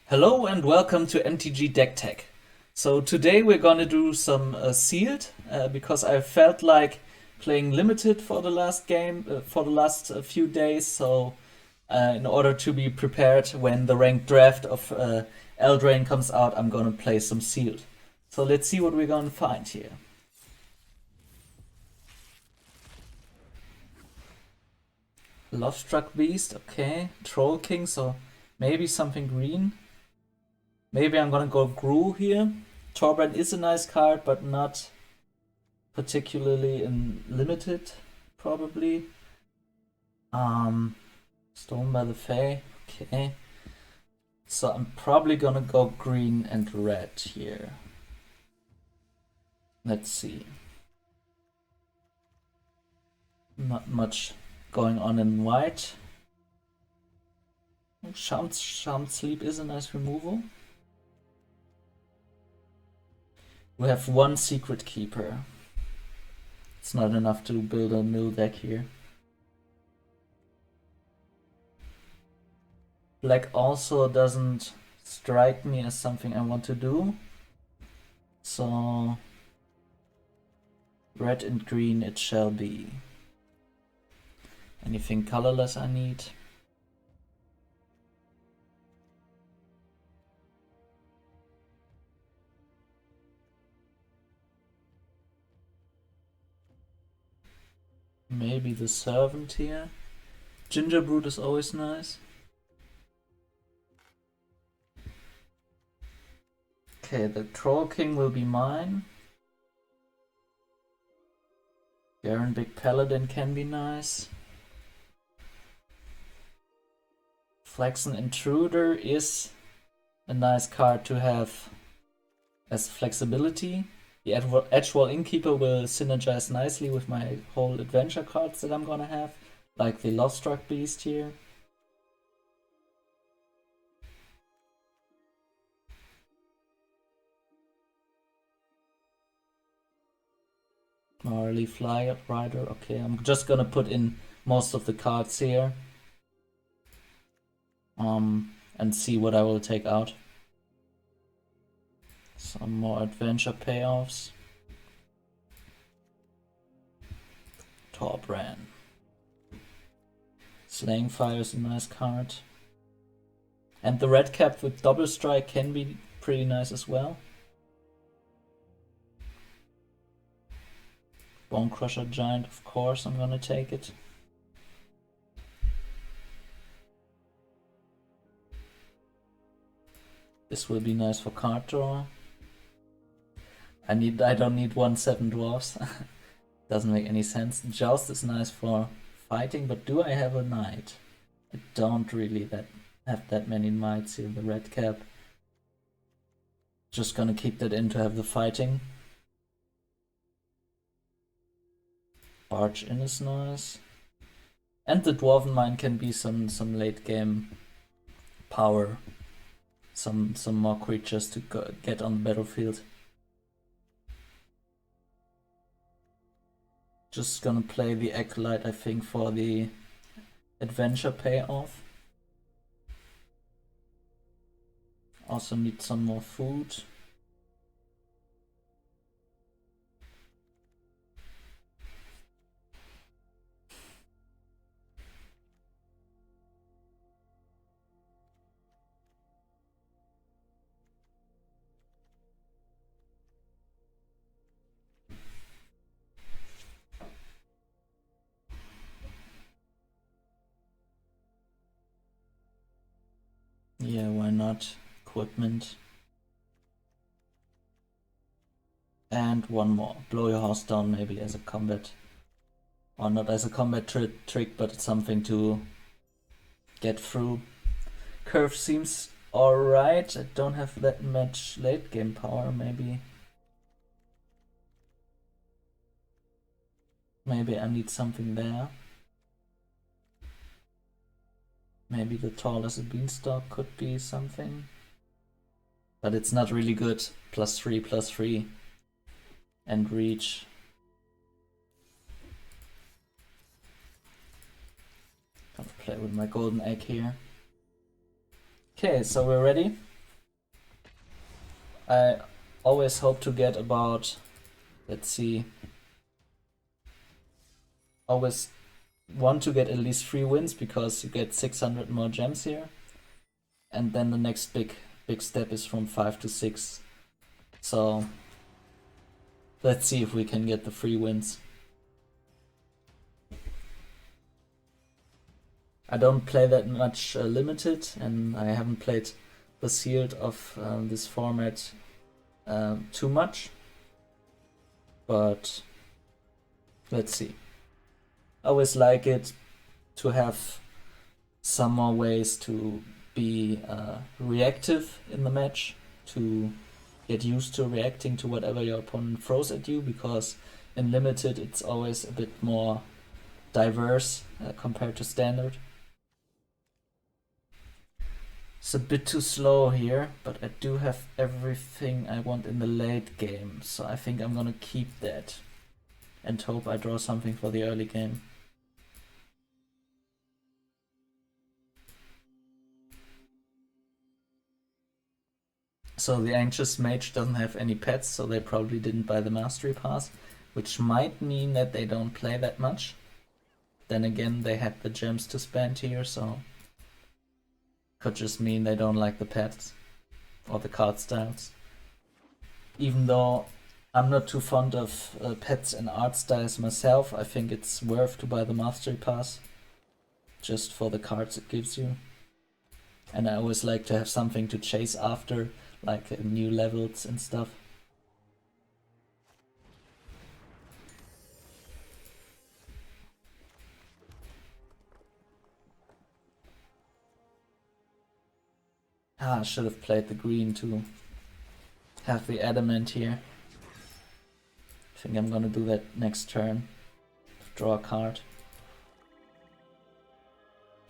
Hello and welcome to MTG Deck Tech. So today we're gonna do some sealed because I felt like playing limited for the last game for the last few days. So in order to be prepared when the ranked draft of Eldraine comes out, I'm gonna play some sealed. So let's see what we're gonna find here. Lovestruck Beast, okay. Troll King, so maybe something green. Maybe I'm gonna go Gru here. Torbrand is a nice card, but not particularly in limited, probably. Stone by the Fae, okay. So I'm probably gonna go green and red here. Let's see. Not much going on in white. Charmed Sleep is a nice removal. We have one Secret Keeper. It's not enough to build a mill deck here. Black also doesn't strike me as something I want to do. So red and green it shall be. Anything colorless I need? Maybe the Servant here. Gingerbread is always nice. Okay, the Troll King will be mine. Garen Big Paladin can be nice. Flaxen Intruder is a nice card to have as flexibility. The Edgewall Innkeeper will synergize nicely with my whole adventure cards that I'm gonna have, like the Lovestruck Beast here. Marley Fly Rider, okay, I'm just gonna put in most of the cards here. And see what I will take out. Some more adventure payoffs. Torbrand. Slaying Fire is a nice card. And the red cap with double strike can be pretty nice as well. Bone Crusher Giant, of course, I'm gonna take it. This will be nice for card draw. I don't need 1/7 dwarfs. Doesn't make any sense. Joust is nice for fighting, but do I have a knight? I don't really have that many knights here. The red cap. Just gonna keep that in to have the fighting. Barge in is nice. And the Dwarven Mine can be some late game power. Some more creatures to get on the battlefield. Just gonna play the Acolyte, I think, for the adventure payoff. Also need some more food. Yeah, why not? Equipment. And one more. Blow your house down maybe as a combat. Or not as a combat trick, but it's something to get through. Curve seems alright. I don't have that much late game power, maybe. Maybe I need something there. Maybe the Tall as a Beanstalk could be something. But it's not really good. +3/+3. And reach. Gonna play with my golden egg here. Okay, so we're ready. I always hope to get about, let's see, always want to get at least 3 wins because you get 600 more gems here. And then the next big step is from 5 to 6. So let's see if we can get the 3 wins. I don't play that much limited, and I haven't played the sealed of this format too much. But let's see. I always like it to have some more ways to be reactive in the match, to get used to reacting to whatever your opponent throws at you, because in limited it's always a bit more diverse compared to standard. It's a bit too slow here, but I do have everything I want in the late game, so I think I'm gonna keep that and hope I draw something for the early game. So the Anxious Mage doesn't have any pets, so they probably didn't buy the Mastery Pass, which might mean that they don't play that much. Then again, they had the gems to spend here, so could just mean they don't like the pets or the card styles. Even though I'm not too fond of pets and art styles myself, I think it's worth to buy the Mastery Pass just for the cards it gives you. And I always like to have something to chase after, like new levels and stuff. I should have played the green to have the adamant here. I think I'm gonna do that next turn. Draw a card.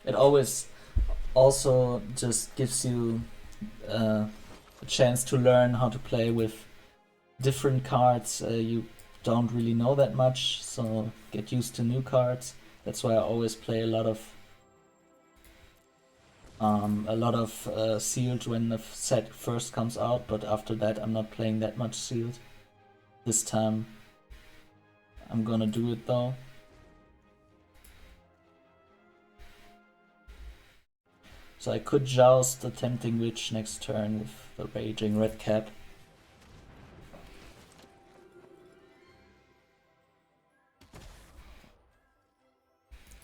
It always also just gives you a chance to learn how to play with different cards. You don't really know that much, so get used to new cards. That's why I always play a lot of sealed when the set first comes out, but after that I'm not playing that much sealed. This time I'm gonna do it though. So I could joust the Tempting Witch next turn with the Raging Red Cap.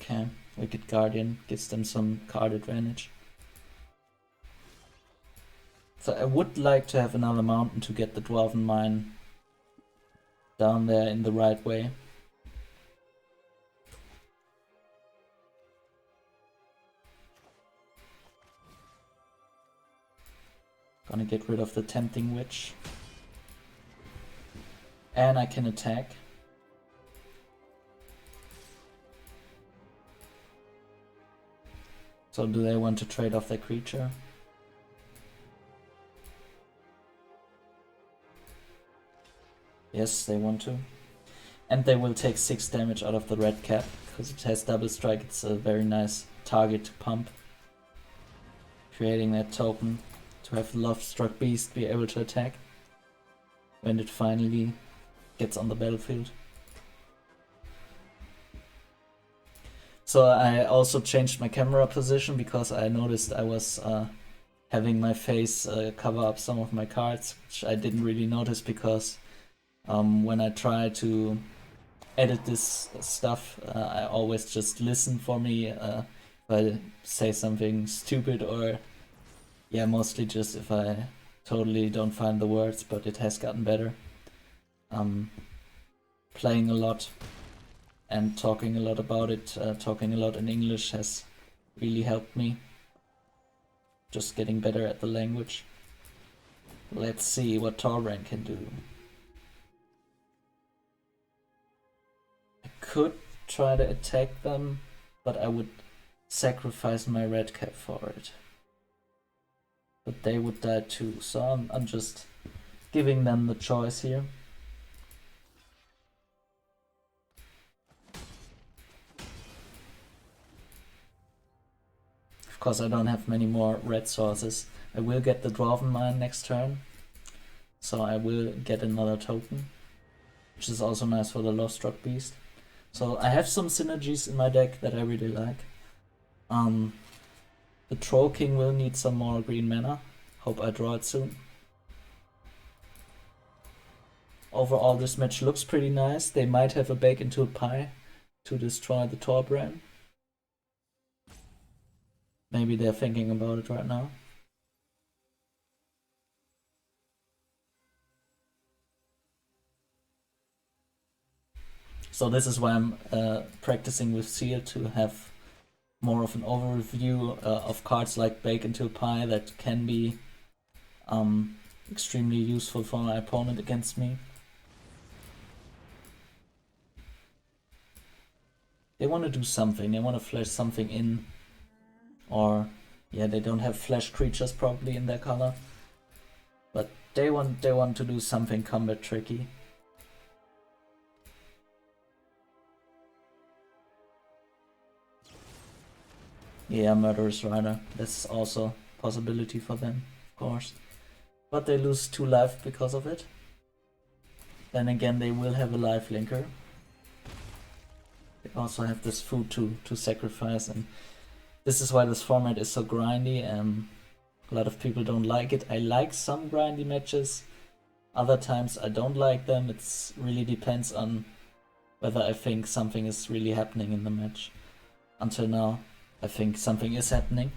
Okay, Wicked Guardian gives them some card advantage. So I would like to have another mountain to get the Dwarven Mine down there in the right way. Gonna get rid of the Tempting Witch. And I can attack. So do they want to trade off their creature? Yes, they want to. And they will take 6 damage out of the red cap, because it has double strike. It's a very nice target to pump. Creating that token to have Lovestruck Beast be able to attack when it finally gets on the battlefield. So I also changed my camera position because I noticed I was having my face cover up some of my cards, which I didn't really notice because when I try to edit this stuff, I always just listen for me if I say something stupid, or yeah, mostly just if I totally don't find the words, but it has gotten better. Playing a lot and talking a lot about it, talking a lot in English has really helped me. Just getting better at the language. Let's see what Torrent can do. I could try to attack them, but I would sacrifice my red cap for it. But they would die too, so I'm just giving them the choice here. Of course I don't have many more red sources. I will get the Dwarven Mine next turn, so I will get another token, which is also nice for the Lost Rock Beast. So I have some synergies in my deck that I really like. The Troll King will need some more green mana. Hope I draw it soon. Overall, this match looks pretty nice. They might have a bake into a pie to destroy the Torbran. Maybe they're thinking about it right now. So this is why I'm practicing with Seal to have more of an overview of cards like Bake into a Pie that can be extremely useful for my opponent against me. They want to do something, they want to flash something in, or yeah, they don't have flash creatures probably in their color, but they want to do something combat tricky. Yeah, Murderous Rider, that's also a possibility for them, of course. But they lose 2 life because of it. Then again, they will have a life linker. They also have this food to sacrifice, and this is why this format is so grindy. A lot of people don't like it. I like some grindy matches, other times I don't like them. It really depends on whether I think something is really happening in the match. Until now, I think something is happening.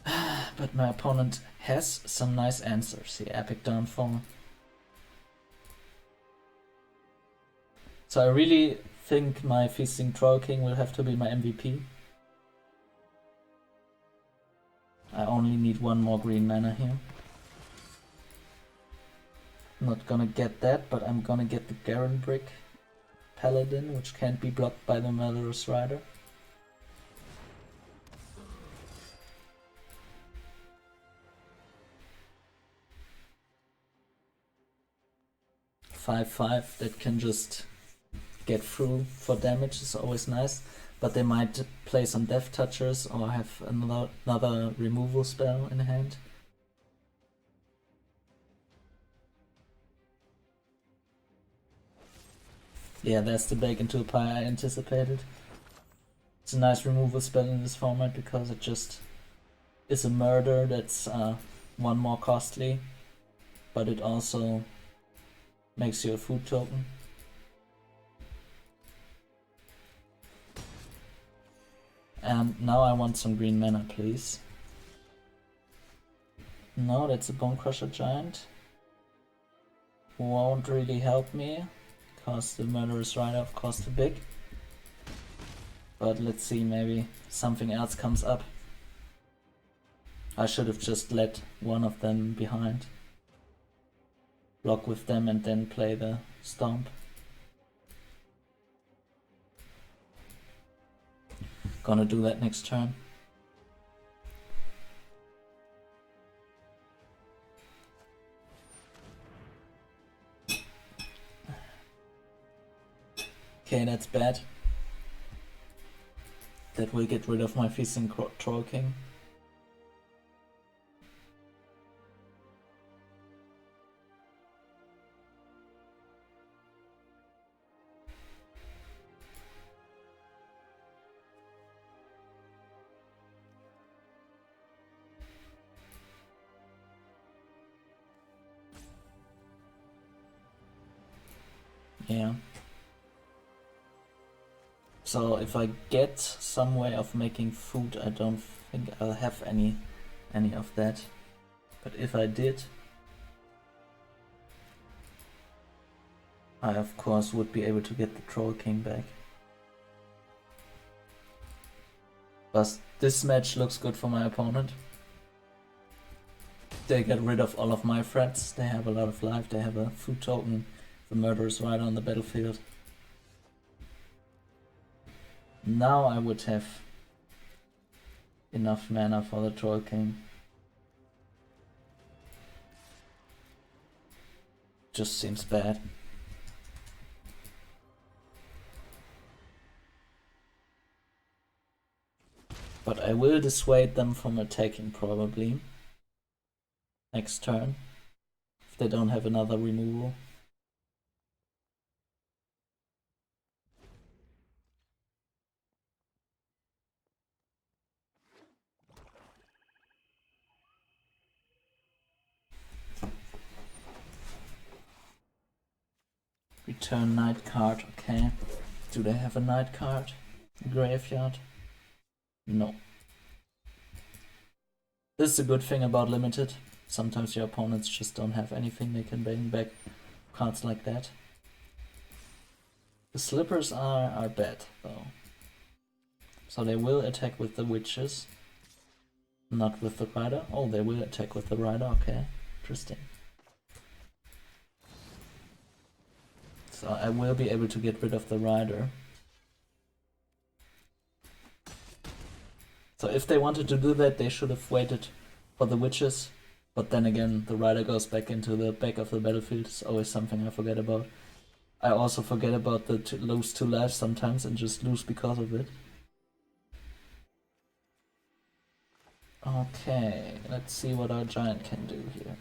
But my opponent has some nice answers. The Epic Downfall. So I really think my Feasting Troll King will have to be my MVP. I only need 1 more green mana here. Not gonna get that, but I'm gonna get the Garen Brick Paladin, which can't be blocked by the Murderous Rider. (5/5) that can just get through for damage is always nice, but they might play some Death Touchers or have another removal spell in hand. Yeah, that's the Bake into a Pie I anticipated. It's a nice removal spell in this format because it just is a murder that's 1 more costly, but it also makes you a food token. And now I want some green mana, please. No, that's a Bone Crusher Giant. Won't really help me, because the Murderous Rider of course too big. But let's see, maybe something else comes up. I should have just let one of them behind. Block with them and then play the Stomp. Gonna do that next turn. Okay, that's bad. That will get rid of my Feasting Troll King. Yeah. So if I get some way of making food, I don't think I'll have any of that. But if I did, I of course would be able to get the Troll King back. But this match looks good for my opponent. They get rid of all of my threats, they have a lot of life, they have a food token, the Murderous Rider on the battlefield. Now I would have enough mana for the Troll King. Just seems bad. But I will dissuade them from attacking probably next turn. If they don't have another removal. Return night card, okay. Do they have a night card? Graveyard? No. This is a good thing about limited. Sometimes your opponents just don't have anything they can bring back cards like that. The slippers are bad though. So they will attack with the witches. Not with the rider. Oh, they will attack with the rider, okay. Interesting. So I will be able to get rid of the rider. So if they wanted to do that, they should have waited for the witches. But then again, the rider goes back into the back of the battlefield. It's always something I forget about. I also forget about the lose 2 lives sometimes and just lose because of it. Okay, let's see what our giant can do here.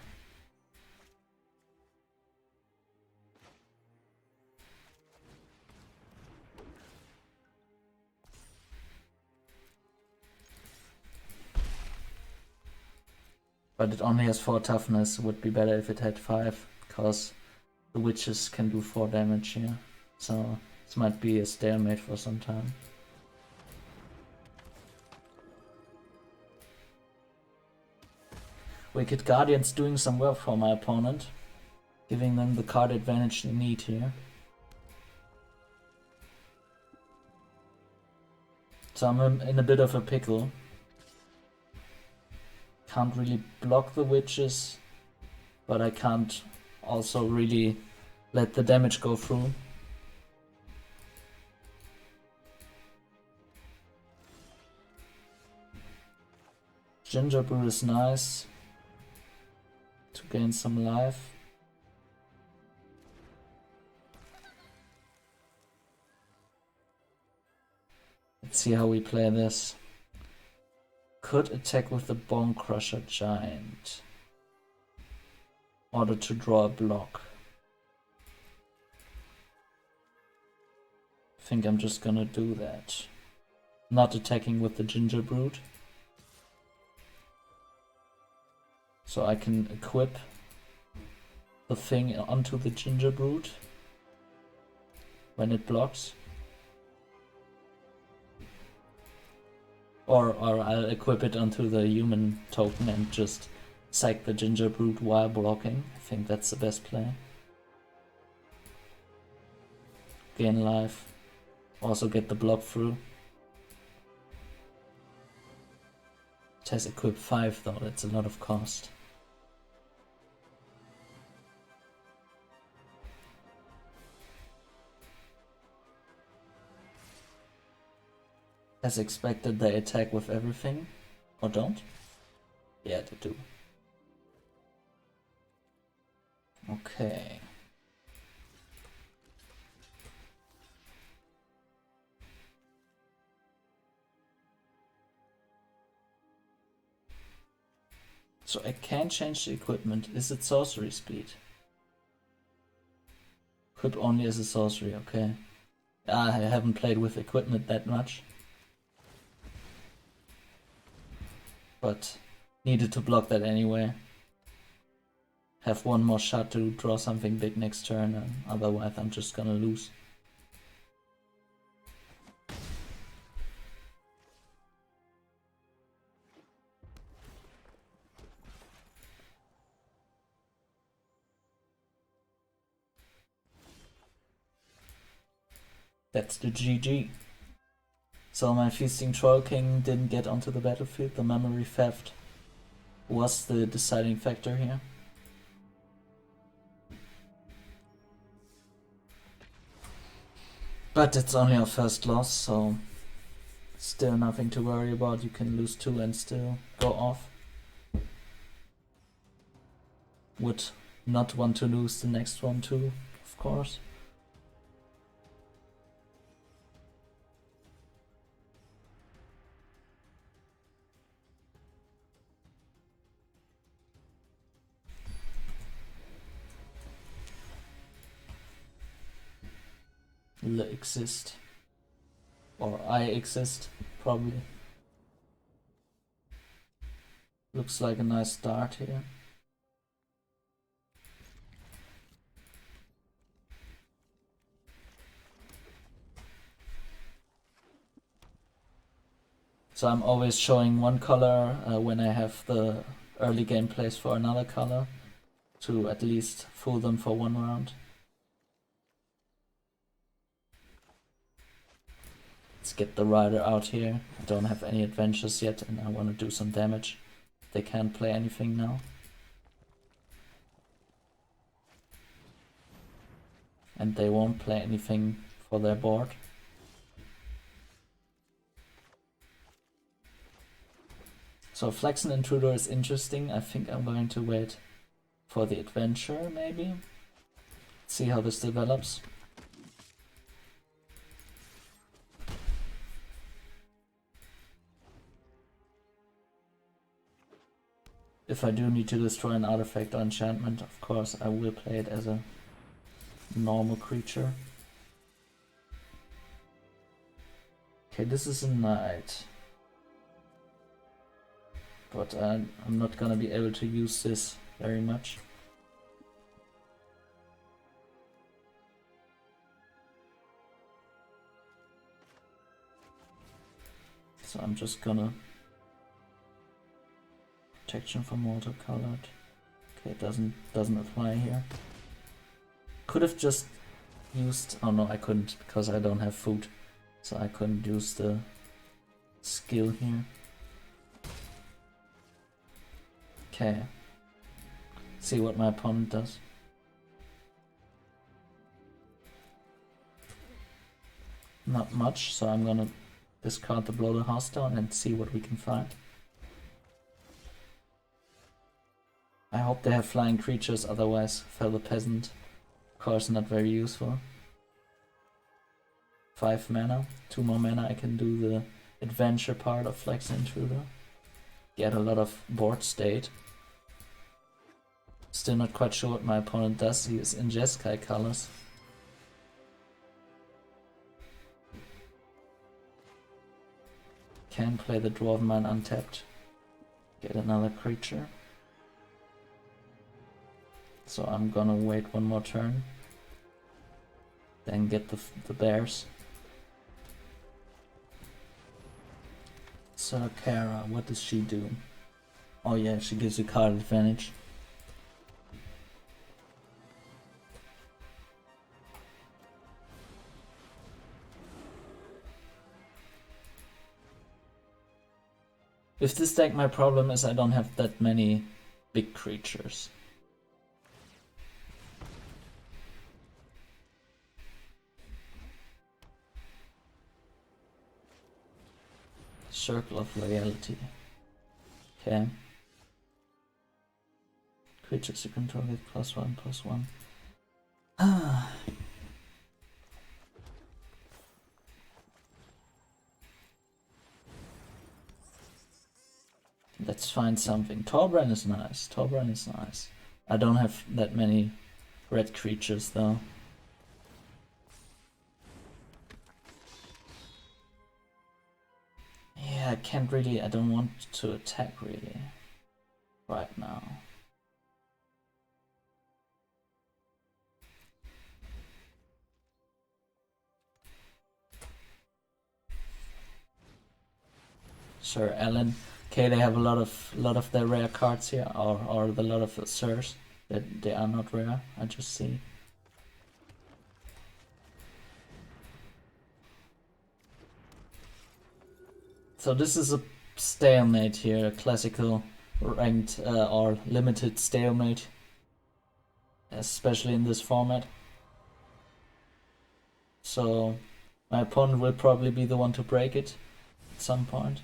But it only has 4 toughness. It would be better if it had 5, because the witches can do 4 damage here. So this might be a stalemate for some time. Wicked Guardian's doing some work for my opponent, giving them the card advantage they need here. So I'm in a bit of a pickle. Can't really block the witches, but I can't also really let the damage go through. Ginger Brew is nice to gain some life. Let's see how we play this. Could attack with the Bone Crusher Giant in order to draw a block. I think I'm just gonna do that. Not attacking with the Ginger Brood. So I can equip the thing onto the Ginger Brood when it blocks. Or I'll equip it onto the human token and just sack the Ginger Brood while blocking. I think that's the best play. Gain life. Also get the block through. It has equip 5 though, that's a lot of cost. As expected, they attack with everything. Or don't? Yeah, they do. Okay. So I can change the equipment. Is it sorcery speed? Equip only as a sorcery, okay. I haven't played with equipment that much. But needed to block that anyway. Have one more shot to draw something big next turn, and otherwise I'm just gonna lose. That's the GG. So my Feasting Troll King didn't get onto the battlefield. The memory theft was the deciding factor here. But it's only our first loss, so still nothing to worry about. You can lose 2 and still go off. Would not want to lose the next one too, of course. exist. Or I exist, probably. Looks like a nice start here. So I'm always showing one color when I have the early game plays for another color to at least fool them for one round. Let's get the rider out here. I don't have any adventures yet and I want to do some damage. They can't play anything now. And they won't play anything for their board. So Flaxen Intruder is interesting. I think I'm going to wait for the adventure, maybe. See how this develops. If I do need to destroy an artifact or enchantment, of course I will play it as a normal creature. Okay, this is a knight. But I'm not gonna be able to use this very much. So I'm just gonna protection from multicolored. Okay, it doesn't apply here. Could have just used, oh no, I couldn't because I don't have food. So I couldn't use the skill here. Okay. See what my opponent does. Not much, so I'm gonna discard the Blow the House down and see what we can find. I hope they have flying creatures, otherwise Feather Peasant, of course, not very useful. 5 mana, 2 more mana, I can do the adventure part of Flaxen Intruder. Get a lot of board state. Still not quite sure what my opponent does. He is in Jeskai colors. Can play the Dwarven Mine untapped. Get another creature. So I'm gonna wait one more turn. Then get the bears. So Kara, what does she do? Oh yeah, she gives you card advantage. With this deck, my problem is I don't have that many big creatures. Circle of Loyalty. Okay. Creatures you control get +1/+1. Ah. Let's find something. Torbran is nice. Torbran is nice. I don't have that many red creatures though. Yeah, I can't really, I don't want to attack really right now. Sir Alan. Okay, they have a lot of their rare cards here, or a lot of Sirs that they are not rare. I just see. So this is a stalemate here, a classical ranked or limited stalemate, especially in this format. So my opponent will probably be the one to break it at some point,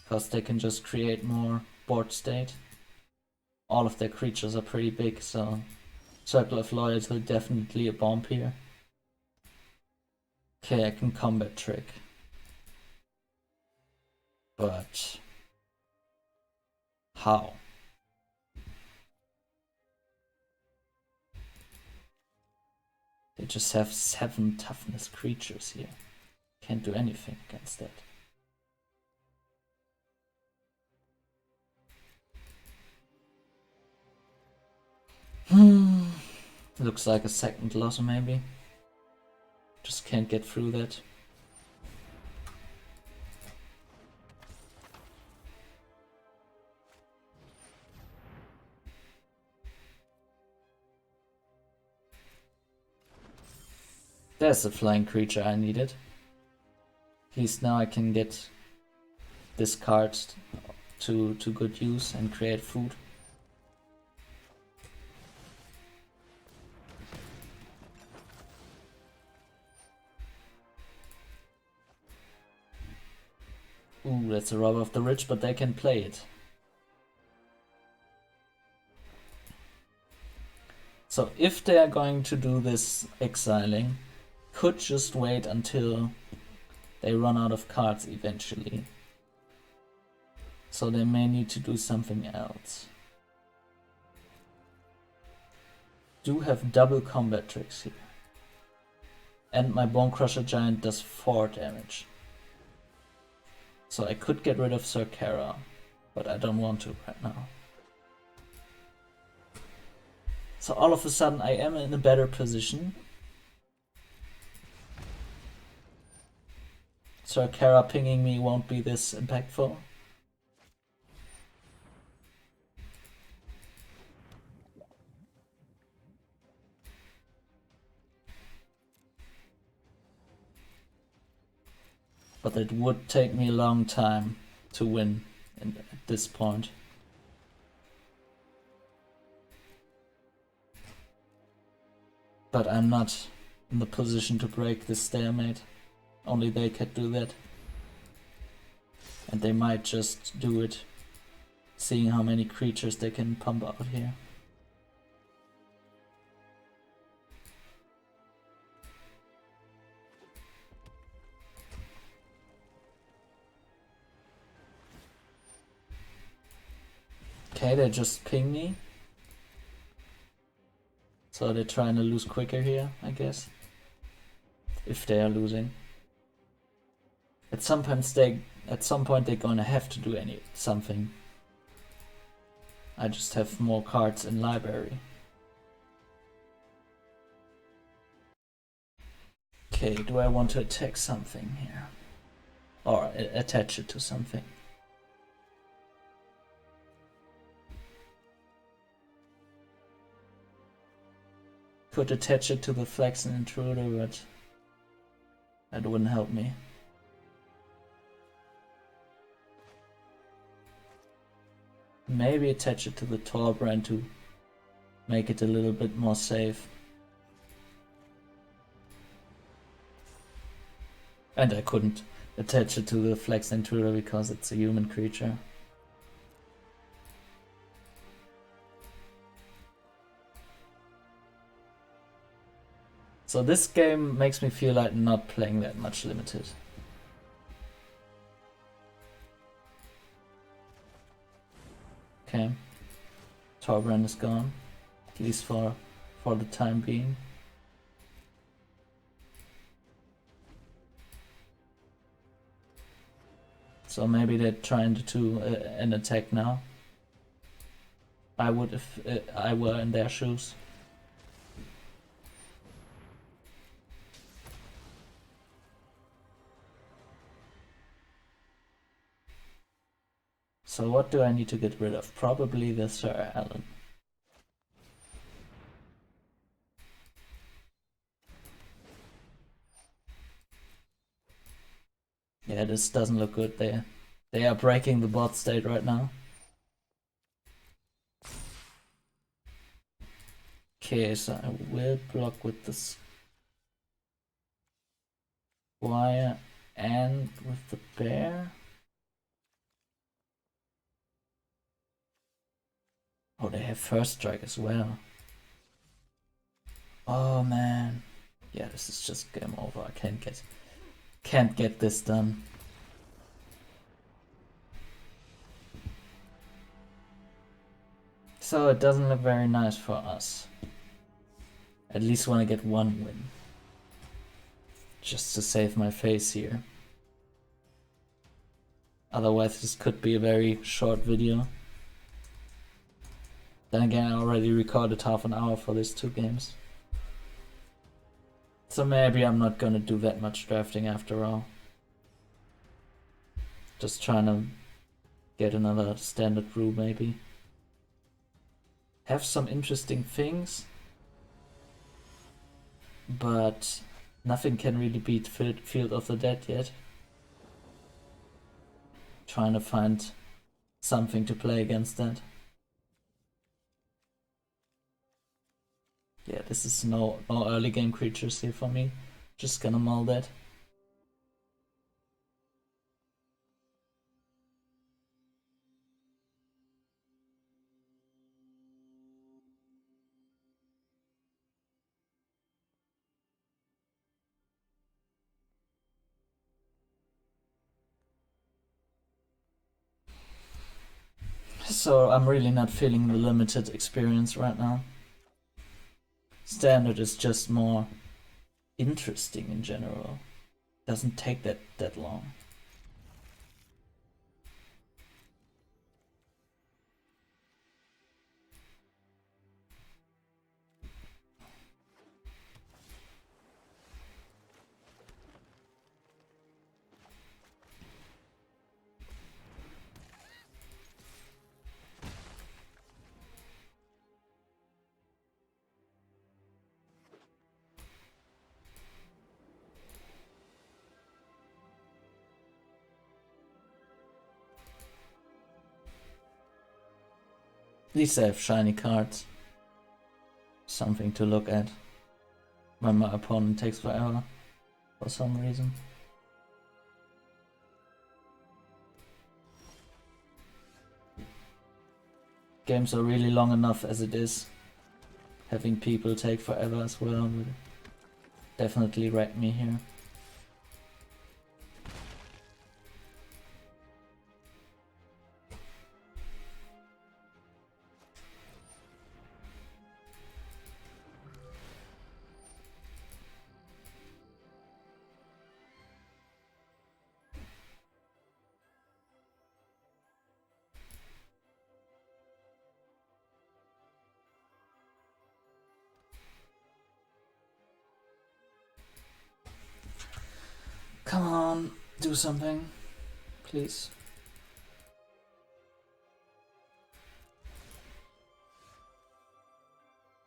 because they can just create more board state. All of their creatures are pretty big, so Circle of Loyalty definitely a bomb here. Okay, I can combat trick. But how? They They just have 7 toughness creatures here. Can't do anything against that. Looks like a second loss maybe. Just can't get through that. There's the flying creature I needed. At least now I can get this card to good use and create food. Ooh, that's a robber of the rich, but they can play it. So if they are going to do this exiling, could just wait until they run out of cards eventually. So they may need to do something else. Do have double combat tricks here. And my Bone Crusher Giant does 4 damage. So I could get rid of Serkera, but I don't want to right now. So all of a sudden I am in a better position. Serkera pinging me won't be this impactful. But it would take me a long time to win at this point. But I'm not in the position to break this stalemate. Only they can do that. And they might just do it, seeing how many creatures they can pump out here. Okay, they just ping me. So they're trying to lose quicker here, I guess. If they are losing. At some point they're gonna have to do something. I just have more cards in library. Okay, do I want to attack something here? Or attach it to something? Could attach it to the Flaxen Intruder, but that wouldn't help me. Maybe attach it to the Torbrand to make it a little bit more safe. And I couldn't attach it to the Flaxen Intruder because it's a human creature. So this game makes me feel like not playing that much limited. Okay, Torbrand is gone, at least for the time being. So maybe they're trying to do an attack now. I would if I were in their shoes. So what do I need to get rid of? Probably the Sir Alan. Yeah, this doesn't look good. They are breaking the bot state right now. Okay, so I will block with the Squire and with the bear. Oh, they have first strike as well. Oh man. Yeah, this is just game over. I can't get this done. So it doesn't look very nice for us. At least want to get one win. just to save my face here. Otherwise this could be a very short video. Then again, I already recorded half an hour for these 2 games. So maybe I'm not gonna do that much drafting after all. Just trying to get another standard brew maybe. Have some interesting things, but nothing can really beat Field of the Dead yet. Trying to find something to play against that. Yeah, this is no early game creatures here for me. Just gonna mull that. So I'm really not feeling the limited experience right now. Standard is just more interesting in general. Doesn't take that long. At least I have shiny cards. Something to look at when my opponent takes forever for some reason. Games are really long enough as it is. Having people take forever as well would definitely wreck me here. Come on, do something, please.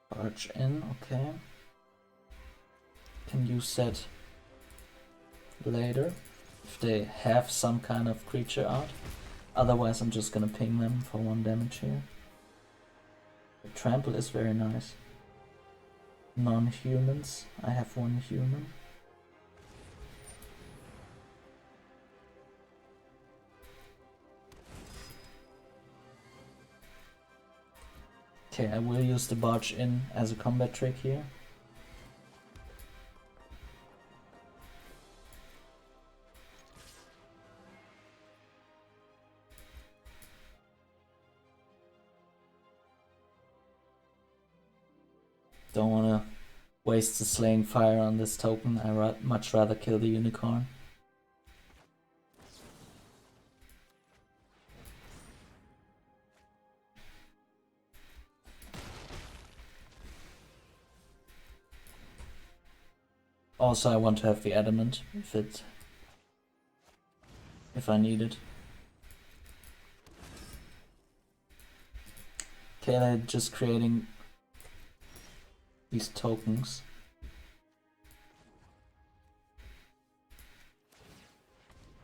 Barge in, okay. Can use that later if they have some kind of creature art. Otherwise I'm just gonna ping them for 1 damage here. The trample is very nice. Non-humans, I have 1 human. Okay, I will use the barge in as a combat trick here. Don't wanna waste the slaying fire on this token. I much rather kill the unicorn. Also, I want to have the adamant if I need it. Okay, they're just creating these tokens.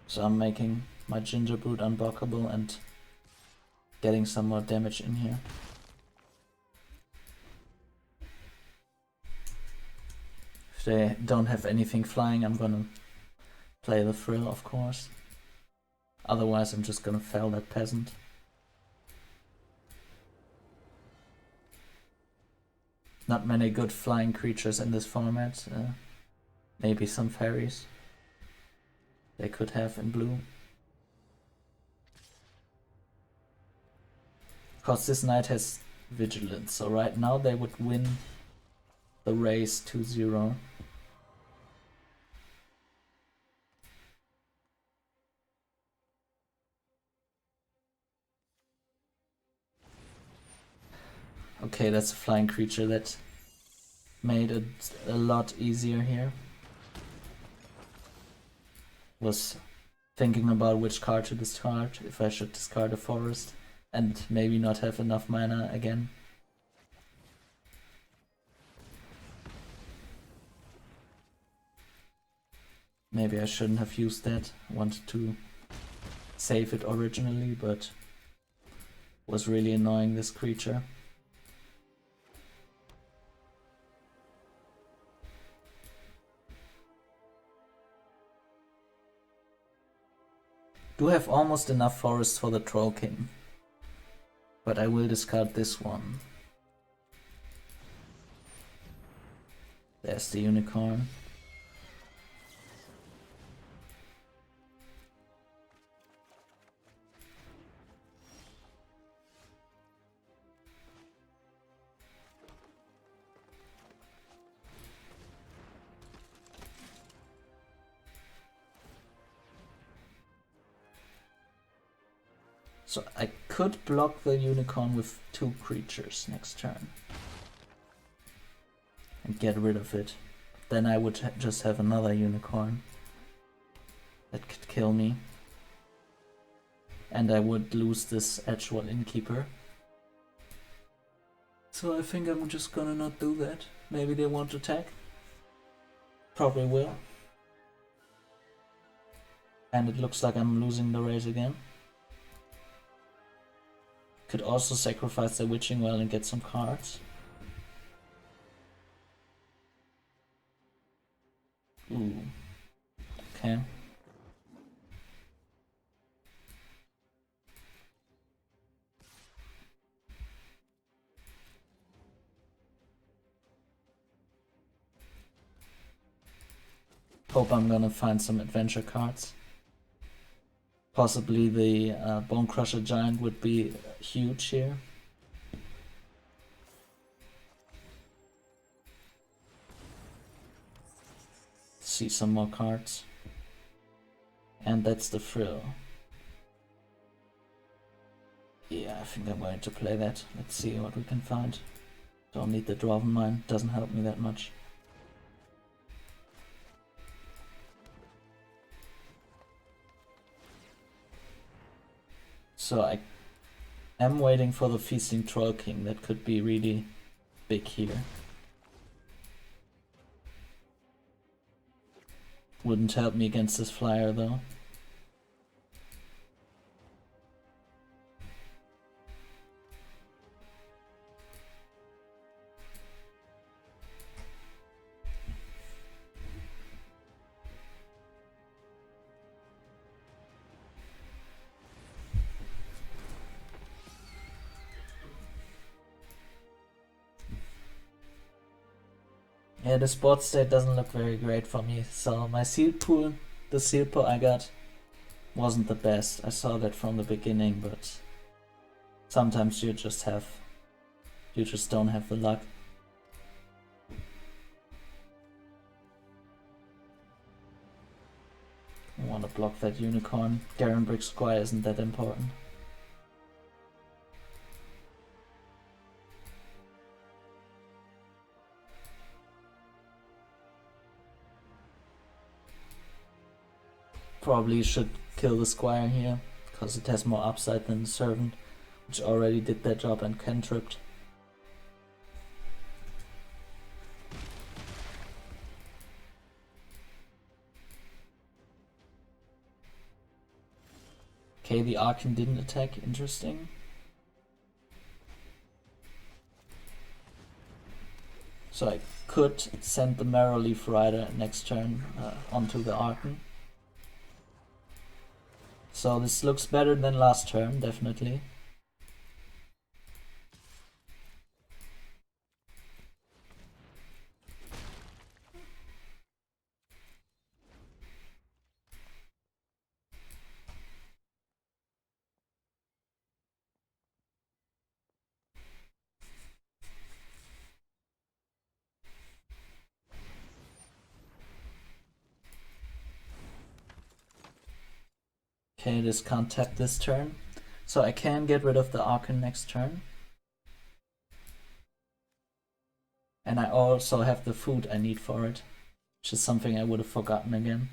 So I'm making my Gingerbrute unblockable and getting some more damage in here. If they don't have anything flying, I'm gonna play the Thrill, of course. Otherwise, I'm just gonna fell that peasant. Not many good flying creatures in this format. Maybe some fairies they could have in blue. Because this knight has vigilance, so right now they would win the race 2-0. Okay, that's a flying creature that made it a lot easier here. Was thinking about which card to discard, if I should discard a forest and maybe not have enough mana again. Maybe I shouldn't have used that. I wanted to save it originally, but was really annoying, this creature. Do have almost enough forests for the Troll King, but I will discard this one. There's the unicorn. So I could block the unicorn with 2 creatures next turn and get rid of it. Then I would just have another unicorn that could kill me. And I would lose this Edgewall Innkeeper. So I think I'm just gonna not do that. Maybe they want to attack. Probably will. And it looks like I'm losing the race again. Could also sacrifice the Witching Well and get some cards. Ooh. Okay. Hope I'm gonna find some adventure cards. Possibly the Bone Crusher Giant would be huge here. See some more cards. And that's the Frill. Yeah, I think I'm going to play that. Let's see what we can find. Don't need the Dwarven Mine, doesn't help me that much. So I am waiting for the Feasting Troll King. That could be really big here. Wouldn't help me against this flyer though. Yeah, the sports state doesn't look very great for me. So my sealed pool, the sealed pool I got, wasn't the best. I saw that from the beginning, but sometimes you just don't have the luck. I want to block that unicorn. Garen Brick Squire isn't that important. Probably should kill the Squire here, because it has more upside than the Servant, which already did their job and cantripped. Okay, the Archon didn't attack, interesting. So I could send the Marrowleaf Rider next turn onto the Archon. So this looks better than last turn, definitely. Okay, this can't tap this turn. So I can get rid of the Archon next turn. And I also have the food I need for it, which is something I would have forgotten again.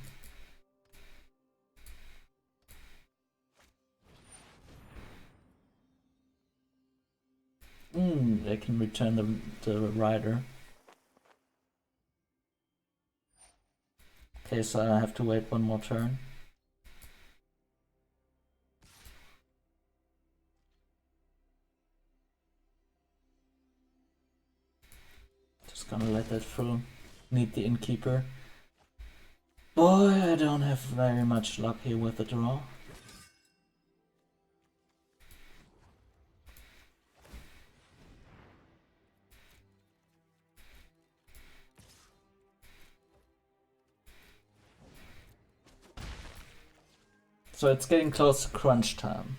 I can return the rider. Okay, so I have to wait one more turn. Just gonna let that through. Need the innkeeper. Boy, I don't have very much luck here with the draw. So it's getting close to crunch time.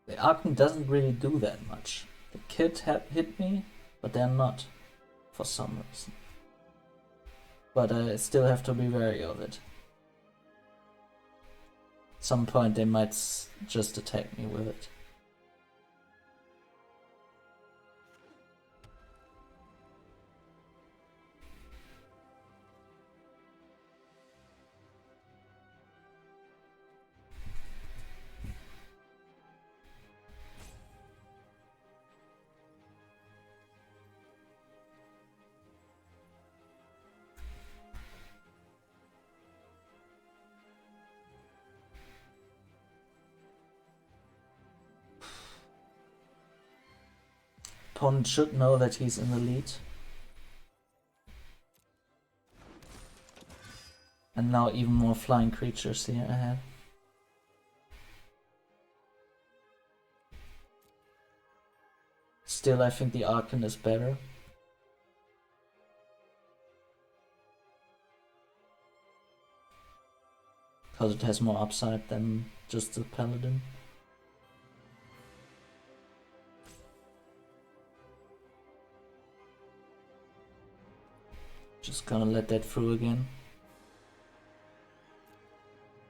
The Archon doesn't really do that much. The kid hit me, but they're not, for some reason. But I still have to be wary of it. At some point they might just attack me with it. Opponent should know that he's in the lead. And now even more flying creatures here ahead. Still, I think the Archon is better. Because it has more upside than just the Paladin. Just gonna let that through again.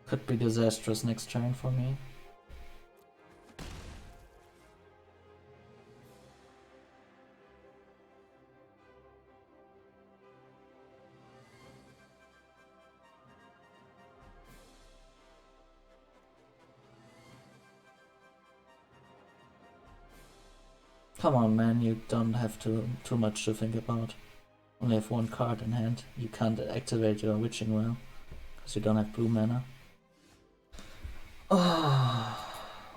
Could be disastrous next turn for me. Come on, man, you don't have too much to think about. Only have one card in hand. You can't activate your Witching Well, because you don't have blue mana. Oh,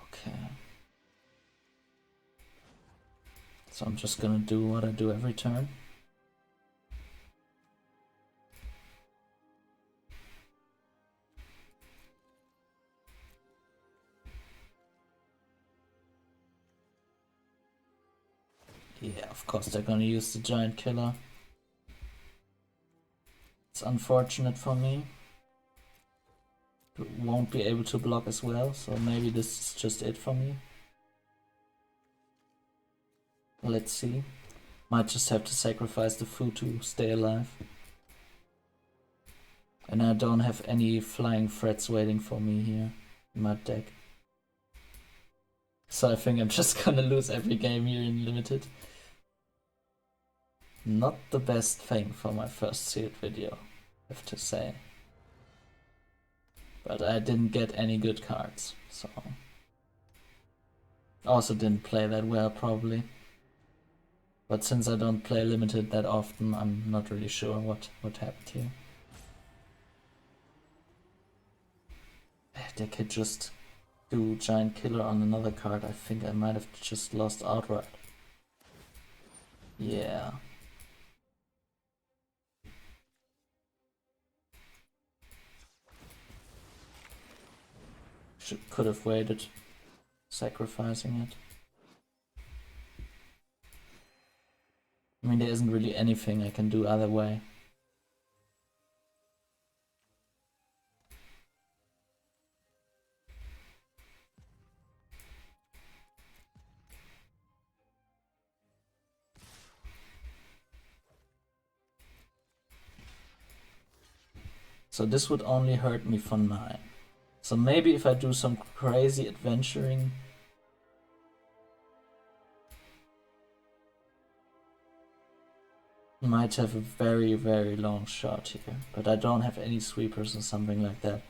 okay. So I'm just gonna do what I do every turn. Yeah, of course they're gonna use the Giant Killer. It's unfortunate for me. Won't be able to block as well, so maybe this is just it for me. Let's see. Might just have to sacrifice the food to stay alive. And I don't have any flying threats waiting for me here in my deck. So I think I'm just gonna lose every game here in Limited. Not the best thing for my first sealed video, I have to say. But I didn't get any good cards, so... Also didn't play that well, probably. But since I don't play Limited that often, I'm not really sure what happened here. They could just do Giant Killer on another card. I think I might have just lost outright. Yeah. Could have waited, sacrificing it. I mean, there isn't really anything I can do either way. So this would only hurt me for 9. So maybe if I do some crazy adventuring, might have a very, very long shot here. But I don't have any sweepers or something like that.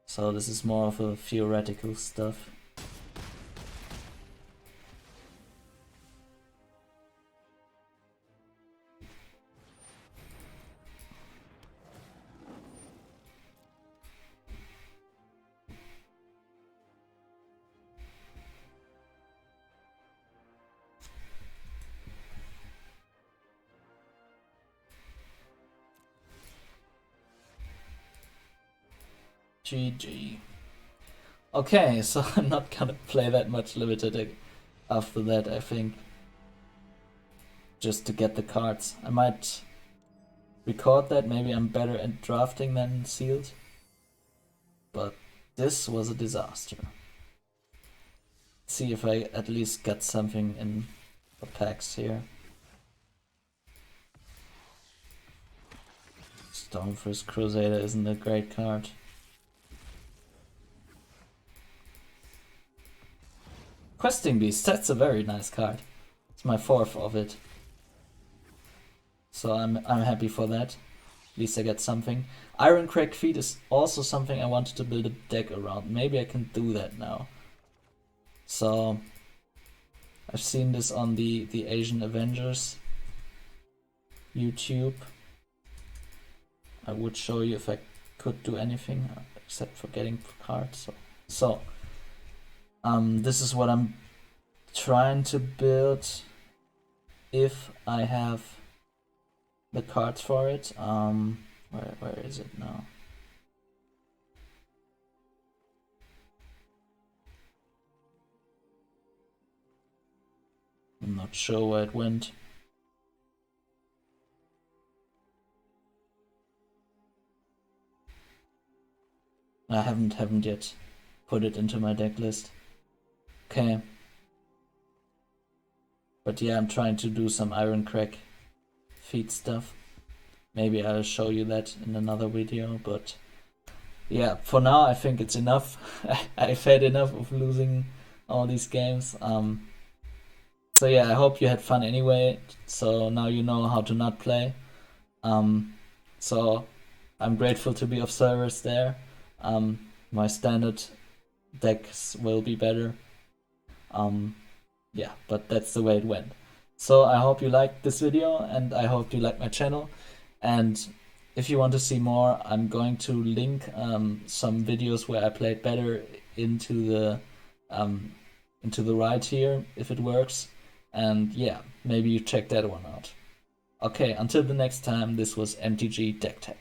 So this is more of a theoretical stuff. GG. Okay, so I'm not gonna play that much limited after that, I think. Just to get the cards. I might record that, maybe I'm better at drafting than sealed. But this was a disaster. See if I at least get something in the packs here. Stormfist Crusader isn't a great card. Questing Beast, that's a very nice card. It's my 4th of it. So I'm happy for that. At least I get something. Iron Crack Feet is also something I wanted to build a deck around. Maybe I can do that now. So I've seen this on the Asian Avengers YouTube. I would show you if I could do anything except for getting cards. So this is what I'm trying to build if I have the cards for it. Where is it now? I'm not sure where it went. I haven't yet put it into my deck list. Okay. But yeah, I'm trying to do some Iron Crack Feet stuff. Maybe I'll show you that in another video, but yeah, for now I think it's enough. I've had enough of losing all these games. So yeah, I hope you had fun anyway. So now you know how to not play. So I'm grateful to be of service there. My standard decks will be better. Yeah, but that's the way it went. So I hope you liked this video and I hope you like my channel. And if you want to see more, I'm going to link some videos where I played better into the right here if it works. And yeah, maybe you check that one out. Okay, until the next time, this was MTG Deck Tech.